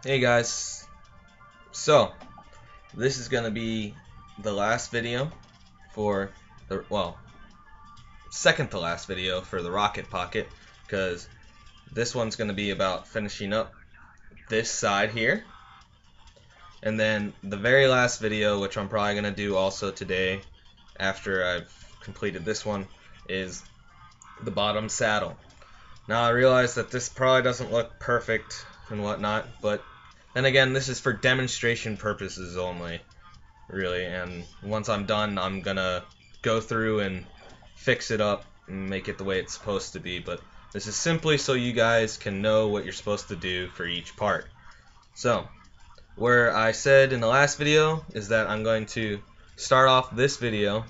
Hey guys, so this is gonna be the last video for second to last video for the RockIt Pocket, because this one's gonna be about finishing up this side here, and then the very last video, which I'm probably gonna do also today after I've completed this one, is the bottom saddle. Now I realize that this probably doesn't look perfect and whatnot, but then again, this is for demonstration purposes only, really, and once I'm done, I'm gonna go through and fix it up and make it the way it's supposed to be. But this is simply so you guys can know what you're supposed to do for each part. So, where I said in the last video is that I'm going to start off this video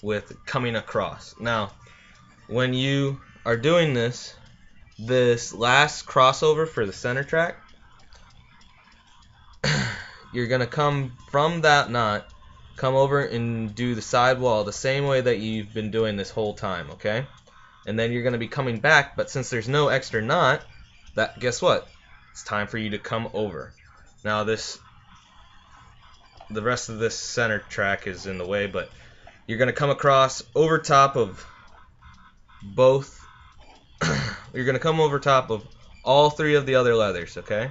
with coming across. Now, when you are doing this last crossover for the center track, you're gonna come from that knot, come over and do the side wall the same way that you've been doing this whole time, okay? And then you're gonna be coming back, but since there's no extra knot, guess what? It's time for you to come over. Now the rest of this center track is in the way, but you're gonna come across over top of both. You're gonna come over top of all three of the other leathers, okay?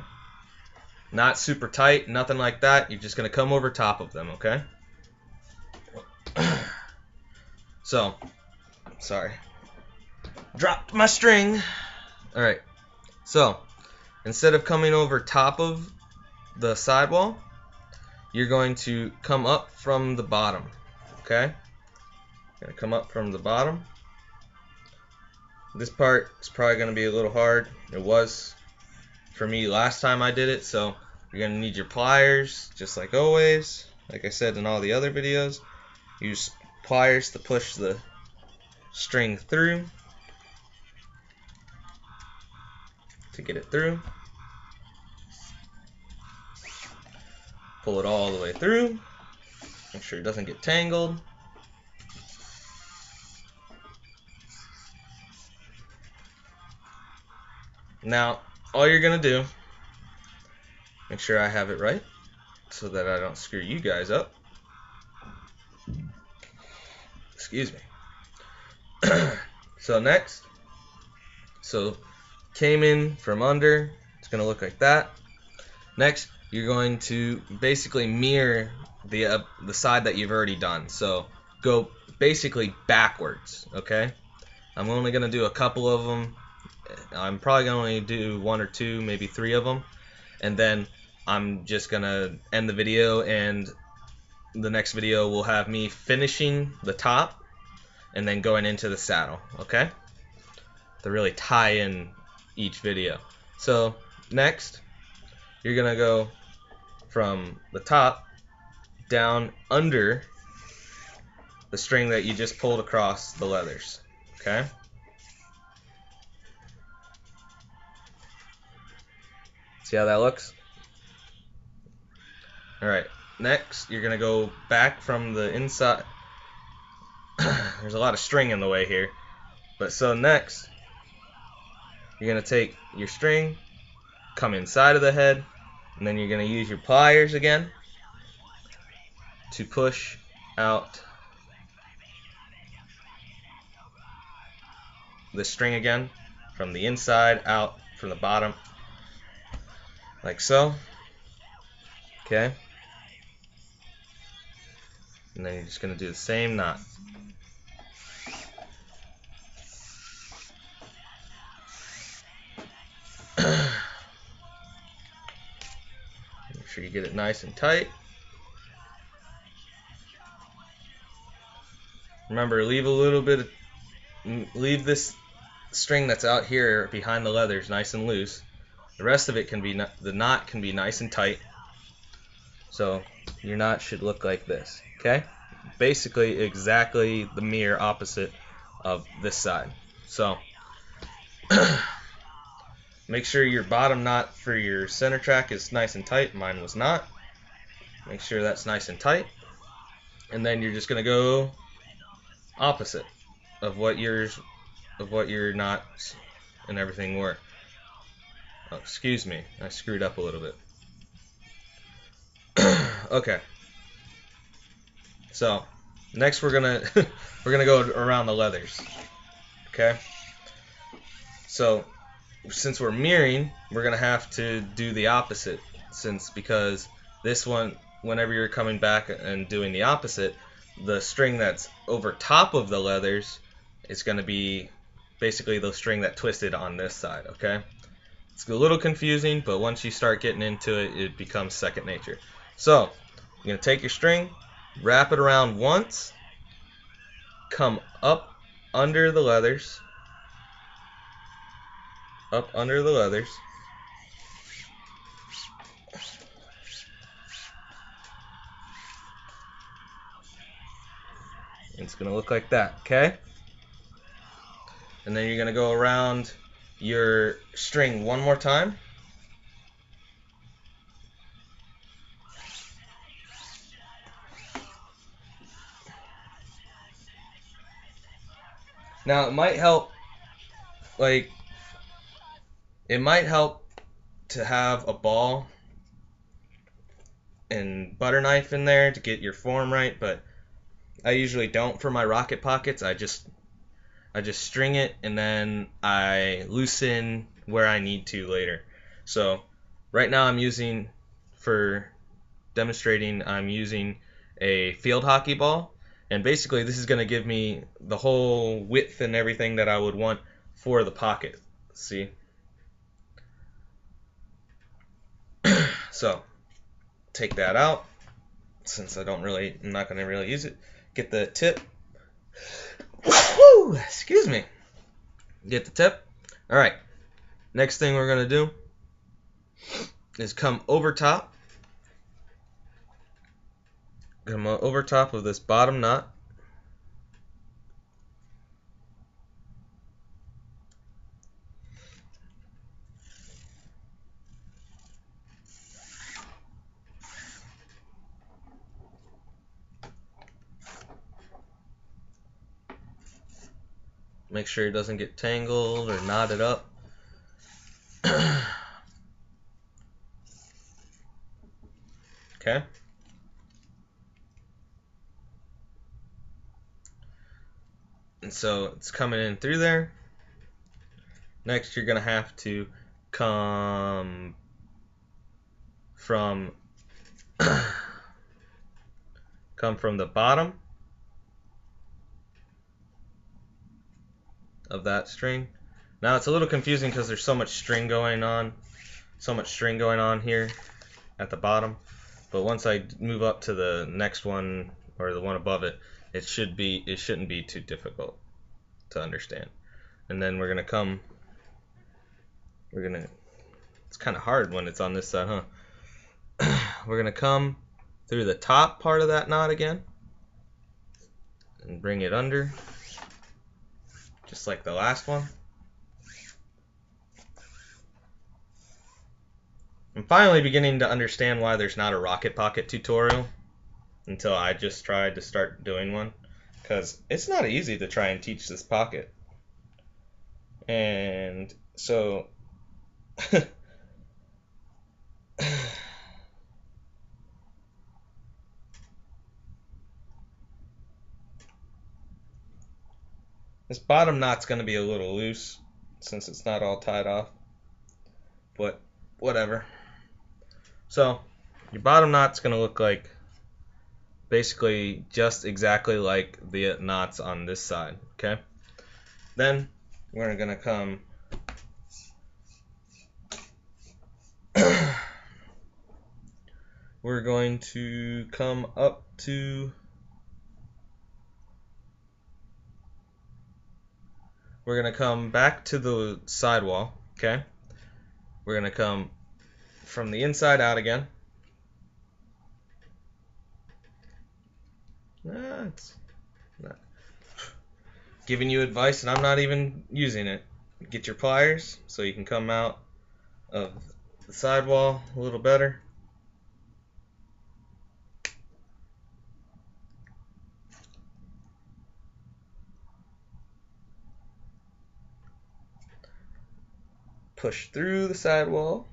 Not super tight, nothing like that. You're just gonna come over top of them, okay? So, sorry, dropped my string. Alright, so instead of coming over top of the sidewall, you're going to come up from the bottom, okay? You're gonna come up from the bottom. This part is probably gonna be a little hard. It was for me last time I did it, so you're gonna need your pliers, just like always. Like I said in all the other videos, use pliers to push the string through, to get it through. Pull it all the way through. Make sure it doesn't get tangled. Now, all you're gonna do, make sure I have it right so that I don't screw you guys up. Excuse me. So next, came in from under, it's gonna look like that. Next, you're going to basically mirror the side that you've already done. So go basically backwards, okay? I'm only gonna do a couple of them. I'm probably gonna only do one or two, maybe three of them, and then I'm just gonna end the video, and the next video will have me finishing the top and then going into the saddle, okay? To really tie in each video. So next, you're gonna go from the top down under the string that you just pulled across the leathers, okay? See how that looks? Alright, next you're gonna go back from the inside. There's a lot of string in the way here, but so next you're gonna take your string, come inside of the head, and then you're gonna use your pliers again to push out the string again from the inside out from the bottom, like so, okay? And then you're just gonna do the same knot. Make sure you get it nice and tight. Remember, leave this string that's out here behind the leathers nice and loose. The rest of it can be, the knot can be nice and tight. So your knot should look like this, okay? Basically exactly the mirror opposite of this side. So make sure your bottom knot for your center track is nice and tight. Mine was not. Make sure that's nice and tight. And then you're just gonna go opposite of what your knots and everything were. Oh, excuse me, I screwed up a little bit. Okay. So next we're gonna we're gonna go around the leathers. Okay. So since we're mirroring, we're gonna have to do the opposite. Because this one, whenever you're coming back and doing the opposite, the string that's over top of the leathers is gonna be basically the string that twisted on this side. Okay. It's a little confusing, but once you start getting into it, it becomes second nature. So you're gonna take your string, wrap it around once, come up under the leathers, It's gonna look like that, okay? And then you're gonna go around your string one more time. Now it might help, to have a ball and butter knife in there to get your form right, but I usually don't for my RockIt pockets. I just string it and then I loosen where I need to later. So right now for demonstrating, I'm using a field hockey ball, and basically this is going to give me the whole width and everything that I would want for the pocket. See? So take that out, since I'm not going to really use it. Get the tip. Woo! Excuse me. Get the tip. All right. Next thing we're going to do is come over top of this bottom knot. Make sure it doesn't get tangled or knotted up. Okay. And so it's coming in through there. Next, you're going to have to come from the bottom of that string. Now it's a little confusing because there's so much string going on here at the bottom. But once I move up to the next one or the one above it, it shouldn't be too difficult to understand. And then it's kind of hard when it's on this side, huh? We're gonna come through the top part of that knot again and bring it under, just like the last one. I'm finally beginning to understand why there's not a RockIt pocket tutorial until I just tried to start doing one, because it's not easy to try and teach this pocket. And so this bottom knot's going to be a little loose since it's not all tied off, but whatever. So your bottom knot's going to look like basically just exactly like the knots on this side, okay? Then we're going to come we're going to come up to we're going to come back to the sidewall, okay? We're going to come from the inside out again. It's not giving you advice and I'm not even using it. Get your pliers so you can come out of the sidewall a little better. Push through the sidewall.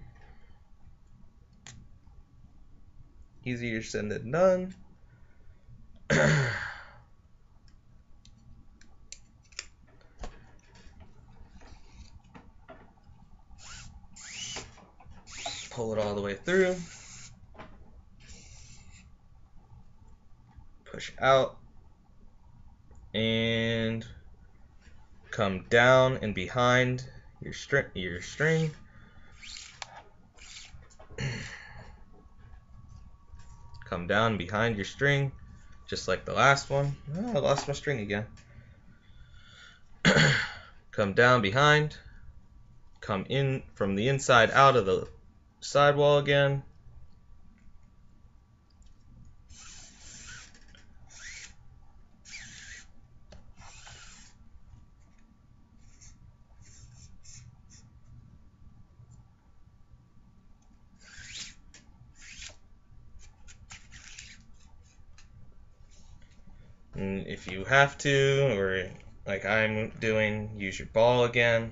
easier said than done. Pull it all the way through. Push out. And come down and behind your string. Come down behind your string, just like the last one. Oh, I lost my string again. Come down behind. Come in from the inside out of the sidewall again. And if you have to, or like I'm doing, use your ball again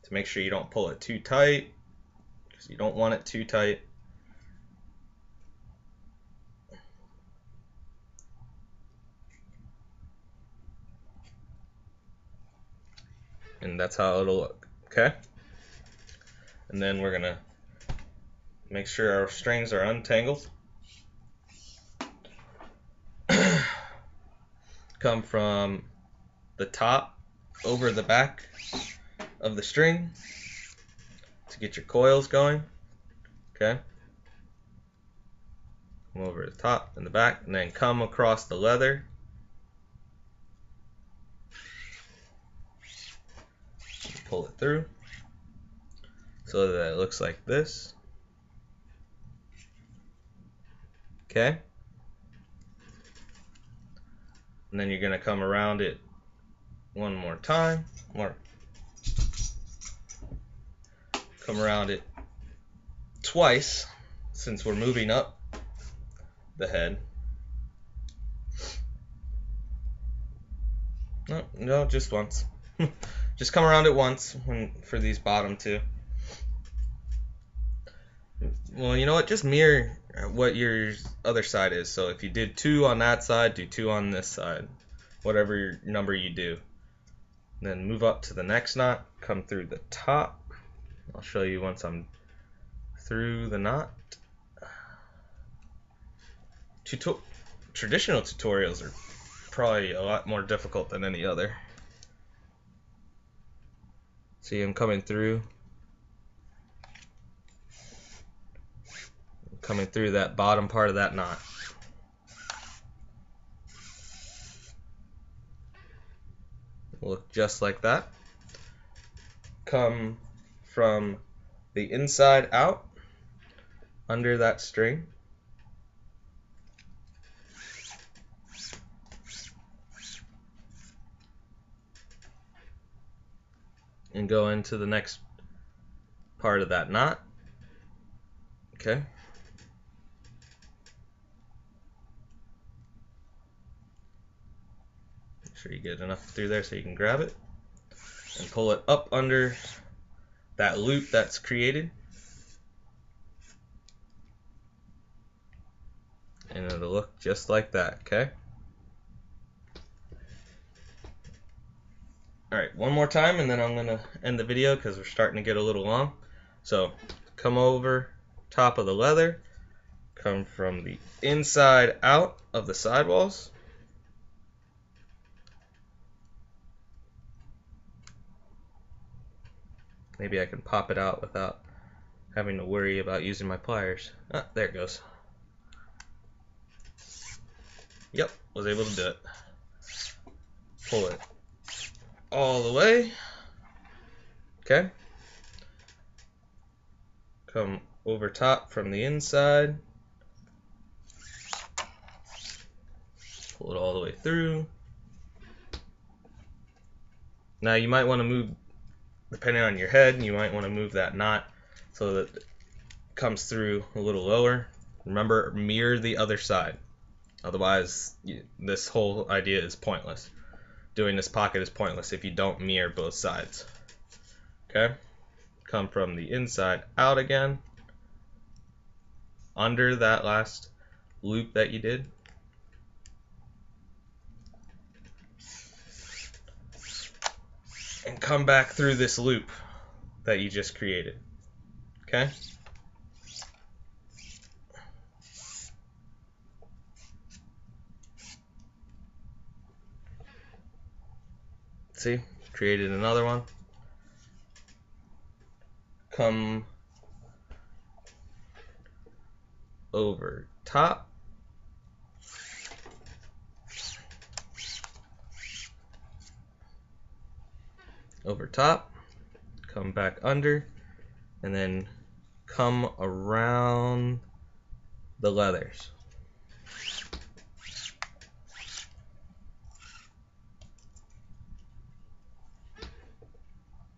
to make sure you don't pull it too tight, because you don't want it too tight. And that's how it'll look, okay? And then we're gonna make sure our strings are untangled. Come from the top over the back of the string to get your coils going, okay? Come over the top and the back, and then come across the leather. Pull it through so that it looks like this, okay? And then you're going to come around it one more time, or come around it twice, since we're moving up the head. No, just once. Just come around it once for these bottom two. Well, you know what? Just mirror what your other side is. So if you did 2 on that side, do 2 on this side. Whatever number you do. Then move up to the next knot. Come through the top. I'll show you once I'm through the knot. Traditional tutorials are probably a lot more difficult than any other. See, I'm coming through. Coming through that bottom part of that knot. Look just like that. Come from the inside out under that string. And go into the next part of that knot. Okay. Make sure you get enough through there so you can grab it. And pull it up under that loop that's created. And it'll look just like that, okay? Alright, one more time and then I'm going to end the video because we're starting to get a little long. So, come over top of the leather, come from the inside out of the sidewalls. Maybe I can pop it out without having to worry about using my pliers. Ah, there it goes. Yep, was able to do it. Pull it all the way. Okay. Come over top from the inside. Pull it all the way through. Now you might want to move, depending on your head, you might want to move that knot so that it comes through a little lower. Remember, mirror the other side. Otherwise, this whole idea is pointless. Doing this pocket is pointless if you don't mirror both sides. Okay? Come from the inside out again. Under that last loop that you did. And come back through this loop that you just created. Okay? See? Created another one. Come over top. Over top. Come back under. And then come around the leathers.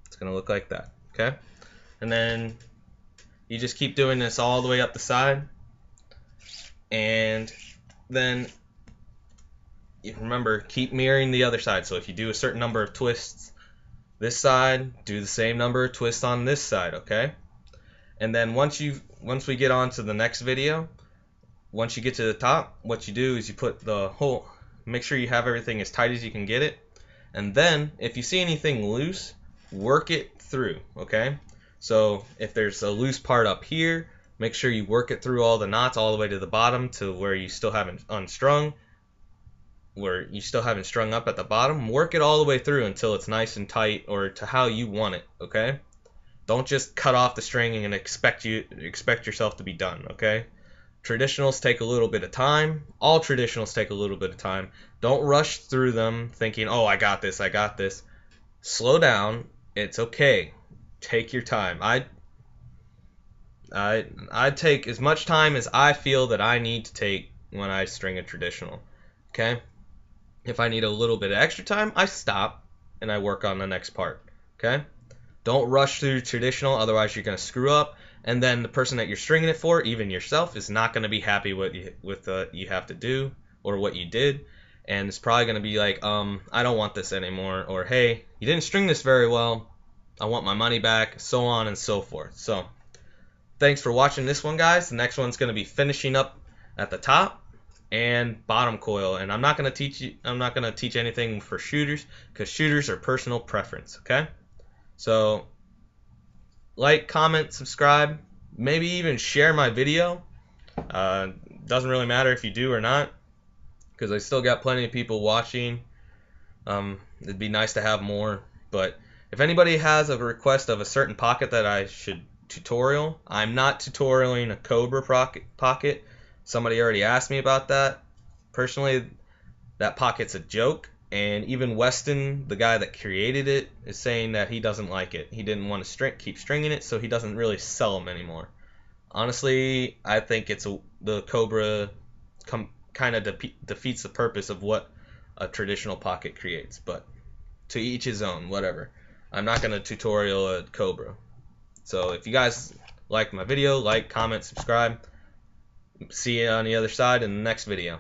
It's going to look like that. Okay? And then you just keep doing this all the way up the side. And then you remember, keep mirroring the other side. So if you do a certain number of twists this side, do the same number of twists on this side, okay? And then once we get on to the next video, once you get to the top, what you do is you put the whole, make sure you have everything as tight as you can get it. And then if you see anything loose, work it through, okay? So if there's a loose part up here, make sure you work it through all the knots all the way to the bottom to where you still haven't unstrung, where you still haven't strung up at the bottom. Work it all the way through until it's nice and tight, or to how you want it, okay? Don't just cut off the string and expect yourself to be done, okay? Traditionals take a little bit of time. All traditionals take a little bit of time. Don't rush through them thinking, oh, I got this, I got this. Slow down. It's okay. Take your time. I take as much time as I feel that I need to take when I string a traditional, okay? If I need a little bit of extra time, I stop and I work on the next part, okay? Don't rush through traditional, otherwise you're going to screw up, and then the person that you're stringing it for, even yourself, is not going to be happy with you have to do or what you did, and it's probably going to be like, I don't want this anymore, or hey, you didn't string this very well, I want my money back, so on and so forth. So thanks for watching this one, guys. The next one's going to be finishing up at the top and bottom coil, and I'm not going to teach anything for shooters, because shooters are personal preference, okay? So like, comment, subscribe, maybe even share my video. Doesn't really matter if you do or not, because I still got plenty of people watching. It'd be nice to have more, but if anybody has a request of a certain pocket that I should tutorial, I'm not tutorialing a Cobra pocket. Somebody already asked me about that. Personally, that pocket's a joke, and even Weston, the guy that created it, is saying that he doesn't like it. He didn't want to keep stringing it, so he doesn't really sell them anymore. Honestly, I think the Cobra kind of defeats the purpose of what a traditional pocket creates, but to each his own, whatever. I'm not going to tutorial a Cobra. So if you guys like my video, like, comment, subscribe. See you on the other side in the next video.